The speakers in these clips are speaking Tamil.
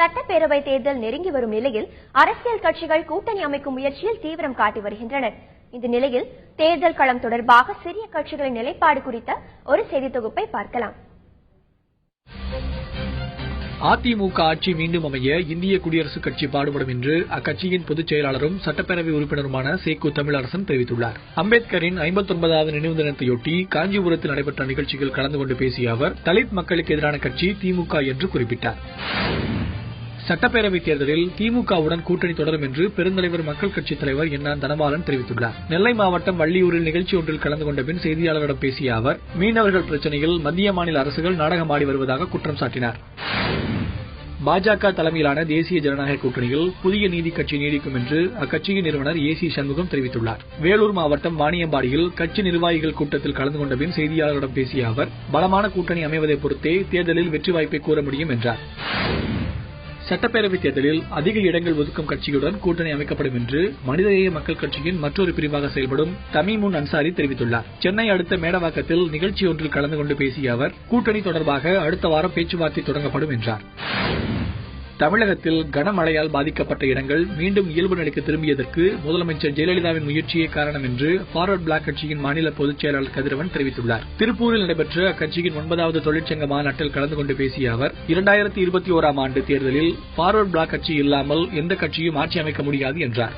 சட்டப்பேரவை தேர்தல் நெருங்கி வரும் நிலையில் அரசியல் கட்சிகள் கூட்டணி அமைக்கும் முயற்சியில் தீவிரம் காட்டி வருகின்றனர். இந்த நிலையில் தேர்தல் களம் தொடர்பாக சிறிய கட்சிகளின் நிலைப்பாடு குறித்த ஒரு செய்தி தொகுப்பை பார்க்கலாம். அதிமுக ஆட்சி மீண்டும் அமைய இந்திய குடியரசுக் கட்சி பாடுபடும் என்று அக்கட்சியின் பொதுச் செயலாளரும் சட்டப்பேரவை உறுப்பினருமான சேக்கு தமிழரசன் தெரிவித்துள்ளார். அம்பேத்கரின் 59வது நினைவு தினத்தையொட்டி காஞ்சிபுரத்தில் நடைபெற்ற நிகழ்ச்சியில் கலந்து கொண்டு பேசிய அவர், தலித் மக்களுக்கு எதிரான கட்சி திமுக என்று குறிப்பிட்டார். சட்டப்பேரவைத் தேர்தலில் திமுகவுடன் கூட்டணி தொடரும் என்று பெருந்தலைவர் மக்கள் கட்சித் தலைவர் என் தனபாலன் தெரிவித்துள்ளார். நெல்லை மாவட்டம் வள்ளியூரில் நிகழ்ச்சி ஒன்றில் கலந்து கொண்ட பின் செய்தியாளர்களிடம் பேசிய அவர், மீனவர்கள் பிரச்சினையில் மத்திய மாநில அரசுகள் நாடகமாடி வருவதாக குற்றம் சாட்டினார். பாஜக தலைமையிலான தேசிய ஜனநாயக கூட்டணியில் புதிய நீதி கட்சி நீடிக்கும் என்று அக்கட்சியின் நிறுவனர் ஏசி சண்முகம் தெரிவித்துள்ளார். வேலூர் மாவட்டம் வாணியம்பாடியில் கட்சி நிர்வாகிகள் கூட்டத்தில் கலந்து கொண்ட பின் செய்தியாளர்களிடம் பேசிய அவர், பலமான கூட்டணி அமைவதை பொறுத்தே தேர்தலில் வெற்றி வாய்ப்பை கூற முடியும் என்றார். சட்டப்பேரவைத் தேர்தலில் அதிக இடங்கள் ஒதுக்கும் கட்சியுடன் கூட்டணி அமைக்கப்படும் என்று மனிதநேய மக்கள் கட்சியின் மற்றொரு பிரிவாக செயல்படும் தமீமுன் அன்சாரி தெரிவித்துள்ளார். சென்னை அடுத்த மேடவாக்கத்தில் நிகழ்ச்சி ஒன்றில் கலந்து கொண்டு பேசிய அவர், கூட்டணி தொடர்பாக அடுத்த வாரம் பேச்சுவார்த்தை தொடங்கப்படும் என்றார். தமிழகத்தில் கனமழையால் பாதிக்கப்பட்ட இடங்கள் மீண்டும் இயல்பு நிலைக்கு திரும்பியதற்கு முதலமைச்சர் ஜெயலலிதாவின் முயற்சியே காரணம் என்று பார்வர்ட் பிளாக் கட்சியின் மாநில பொதுச் செயலாளர் கதிரவன் தெரிவித்துள்ளார். திருப்பூரில் நடைபெற்ற அக்கட்சியின் 9வது தொழிற்சங்க மாநாட்டில் கலந்து கொண்டு பேசிய அவர், 2021ஆம் ஆண்டு தேர்தலில் பார்வர்ட் பிளாக் கட்சி இல்லாமல் எந்த கட்சியும் ஆட்சி அமைக்க முடியாது என்றார்.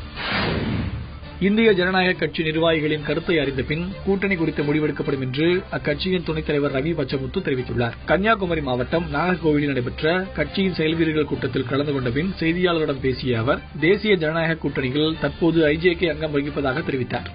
இந்திய ஜனநாயக கட்சி நிர்வாகிகளின் கருத்தை அறிந்த பின் கூட்டணி குறித்து முடிவெடுக்கப்படும் என்று அக்கட்சியின் துணைத் தலைவர் ரவி பச்சமுத்து தெரிவித்துள்ளார். கன்னியாகுமரி மாவட்டம் நாகர்கோவிலில் நடைபெற்ற கட்சியின் செயல்வீரர்கள் கூட்டத்தில் கலந்து கொண்ட பின் செய்தியாளர்களிடம் பேசிய அவர், தேசிய ஜனநாயக கூட்டணியில் தற்போது ஐஜேகே அங்கம் வகிப்பதாக தெரிவித்தார்.